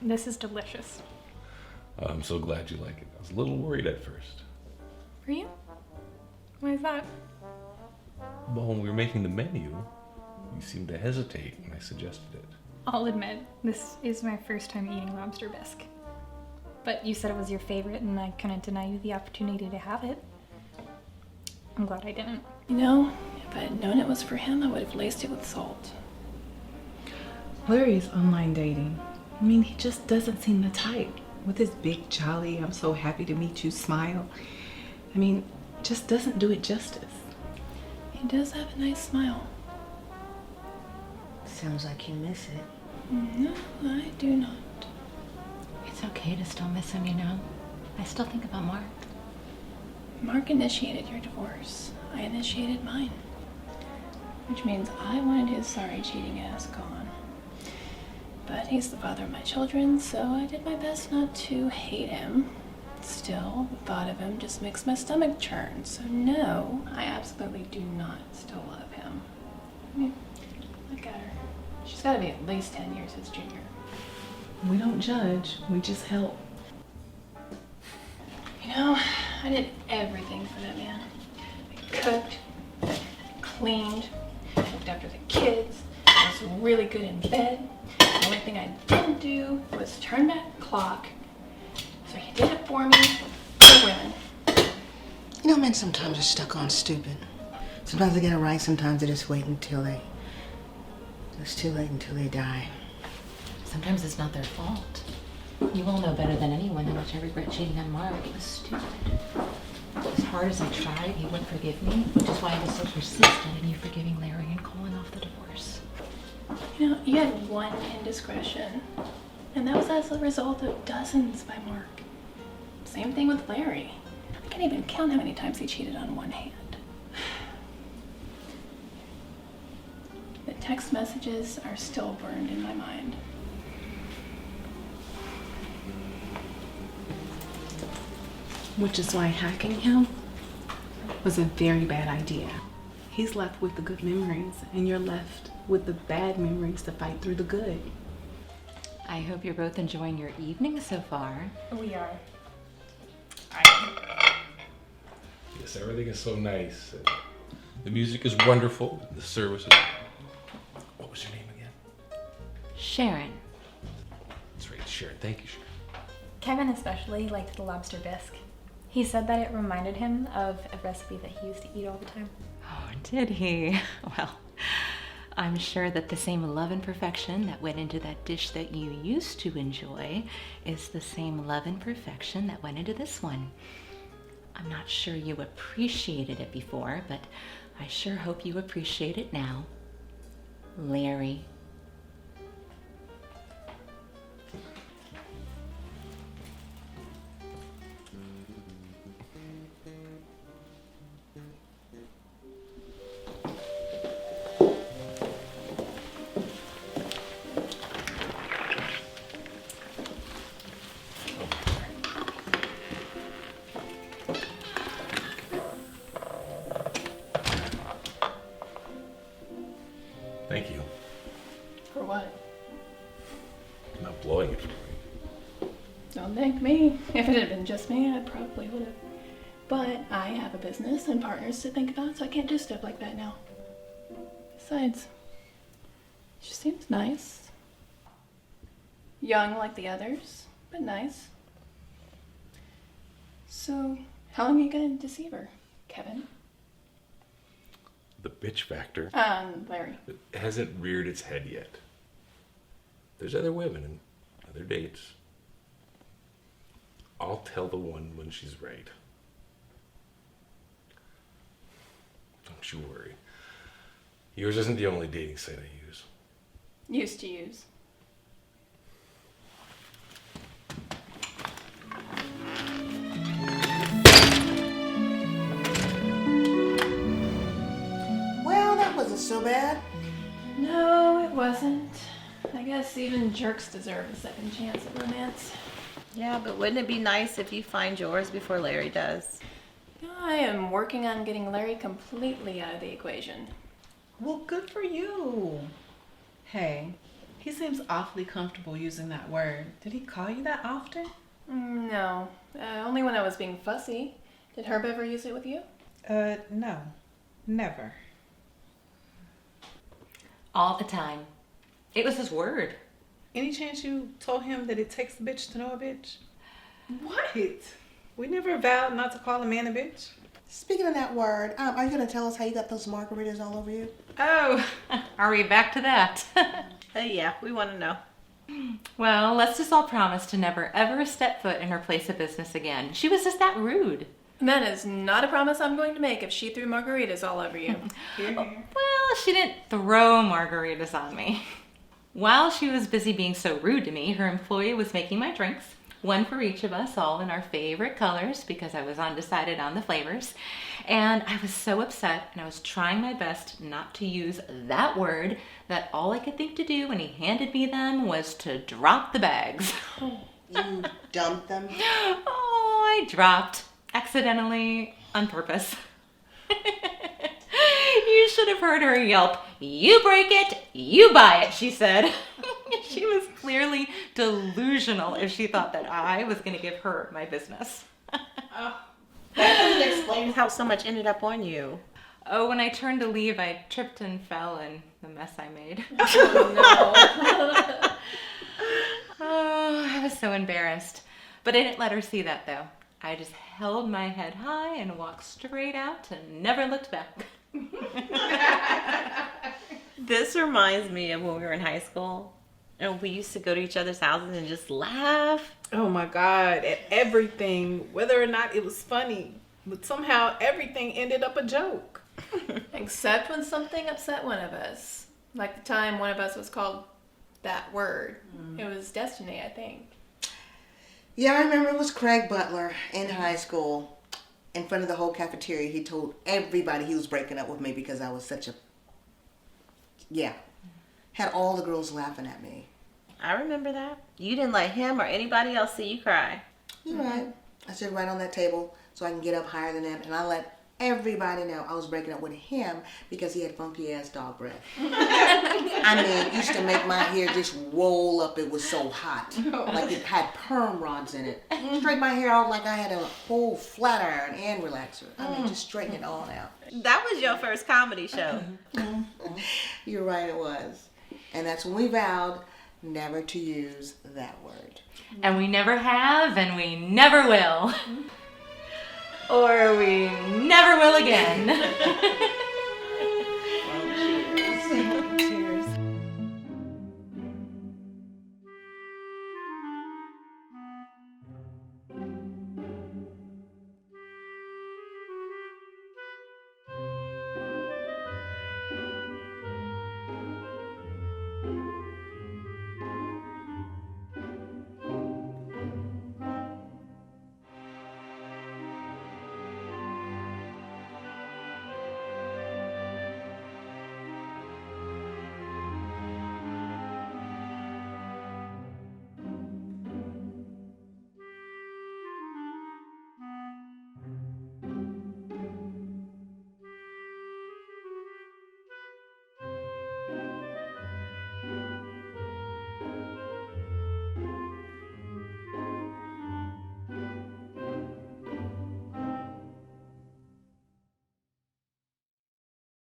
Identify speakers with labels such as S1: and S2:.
S1: This is delicious.
S2: I'm so glad you like it. I was a little worried at first.
S1: Were you? Why is that?
S2: Well, when we were making the menu, you seemed to hesitate when I suggested it.
S1: I'll admit, this is my first time eating lobster bisque. But you said it was your favorite and I couldn't deny you the opportunity to have it. I'm glad I didn't.
S3: You know, if I had known it was for him, I would have laced it with salt.
S4: Larry's online dating. I mean, he just doesn't seem the type. With his big, jolly, I'm so happy to meet you smile. I mean, just doesn't do it justice.
S3: He does have a nice smile.
S5: Sounds like you miss it.
S3: No, I do not.
S5: It's okay to still miss him, you know? I still think about Mark.
S3: Mark initiated your divorce. I initiated mine. Which means I wanted his sorry cheating ass gone. But he's the father of my children, so I did my best not to hate him. Still, the thought of him just makes my stomach churn. So no, I absolutely do not still love him. I mean, look at her. She's got to be at least 10 years his junior.
S4: We don't judge, we just help.
S3: You know, I did everything for that man. I cooked, cleaned, looked after the kids. I was really good in bed. The only thing I didn't do was turn back the clock. So he did it for me, for women.
S5: You know, men sometimes are stuck on stupid. Sometimes they get it right, sometimes they just wait until it's too late until they die.
S6: Sometimes it's not their fault. You all know better than anyone how much I regret cheating on Mark. It was stupid. As hard as I tried, he wouldn't forgive me, which is why I was so persistent in you forgiving Larry and calling off the divorce.
S3: You know, you had one indiscretion, and that was as a result of dozens by Mark. Same thing with Larry. I can't even count how many times he cheated on one hand. The text messages are still burned in my mind.
S4: Which is why hacking him was a very bad idea. He's left with the good memories, and you're left with the bad memories to fight through the good.
S6: I hope you're both enjoying your evening so far.
S1: We are.
S2: Yes, everything is so nice. The music is wonderful. The service is... What was your name again?
S6: Sharon.
S2: That's right, Sharon. Thank you, Sharon.
S1: Kevin especially liked the lobster bisque. He said that it reminded him of a recipe that he used to eat all the time.
S6: Oh, did he? Well, I'm sure that the same love and perfection that went into that dish that you used to enjoy is the same love and perfection that went into this one. I'm not sure you appreciated it before, but I sure hope you appreciate it now. Larry.
S2: Thank you.
S3: For what?
S2: I'm not blowing it for me.
S3: Don't thank me. If it had been just me, I probably would have. But I have a business and partners to think about, so I can't do stuff like that now. Besides, she seems nice. Young like the others, but nice. So, how long are you gonna deceive her, Kevin?
S2: The bitch factor
S3: Larry.
S2: it hasn't reared its head yet. There's other women and other dates. I'll tell the one when she's right. Don't you worry. Yours isn't the only dating site I use.
S3: Used to use.
S5: Well, that wasn't so bad.
S3: No, it wasn't. I guess even jerks deserve a second chance at romance.
S7: Yeah, but wouldn't it be nice if you find yours before Larry does?
S3: I am working on getting Larry completely out of the equation.
S4: Well, good for you. Hey, He seems awfully comfortable using that word. Did he call you that often?
S3: No, only when I was being fussy. Did Herb ever use it with you?
S4: No. Never.
S6: All the time. It was his word.
S4: Any chance you told him that it takes a bitch to know a bitch?
S3: What?
S4: We never vowed not to call a man a bitch.
S5: Speaking of that word, are you going to tell us how you got those margaritas all over you?
S6: Oh, are we back to that?
S7: Yeah, we want to know.
S6: Well, let's just all promise to never ever step foot in her place of business again. She was just that rude.
S3: That is not a promise I'm going to make if she threw margaritas all over you.
S6: Well, she didn't throw margaritas on me. While she was busy being so rude to me, her employee was making my drinks, one for each of us, all in our favorite colors because I was undecided on the flavors. And I was so upset and I was trying my best not to use that word that all I could think to do when he handed me them was to drop the bags.
S5: You dumped them?
S6: Oh, I dropped. Accidentally, on purpose. You should have heard her yelp, "You break it, you buy it," she said. She was clearly delusional if she thought that I was going to give her my business.
S7: That doesn't explain how so much ended up on you.
S6: Oh, when I turned to leave, I tripped and fell and the mess I made. Oh, I was so embarrassed. But I didn't let her see that, though. I just held my head high and walked straight out and never looked back.
S7: This reminds me of when we were in high school. And we used to go to each other's houses and just laugh.
S4: Oh my God, at everything, whether or not it was funny. But somehow everything ended up a joke.
S3: Except when something upset one of us. Like the time one of us was called that word. It was destiny, I think.
S5: Yeah, I remember it was Craig Butler in high school. In front of the whole cafeteria, he told everybody he was breaking up with me because I was such a... Yeah. Had all the girls laughing at me.
S7: I remember that. You didn't let him or anybody else see you cry.
S5: You're right. I sit right on that table so I can get up higher than them, and I let everybody know I was breaking up with him because he had funky ass dog breath. I mean, it used to make my hair just roll up. It was so hot. Like it had perm rods in it. Straighten my hair out like I had a whole flat iron and relaxer. I mean, just straighten it all out.
S7: That was your first comedy show.
S5: You're right, it was. And that's when we vowed never to use that word.
S6: And we never have, and we never will. Or we never will again.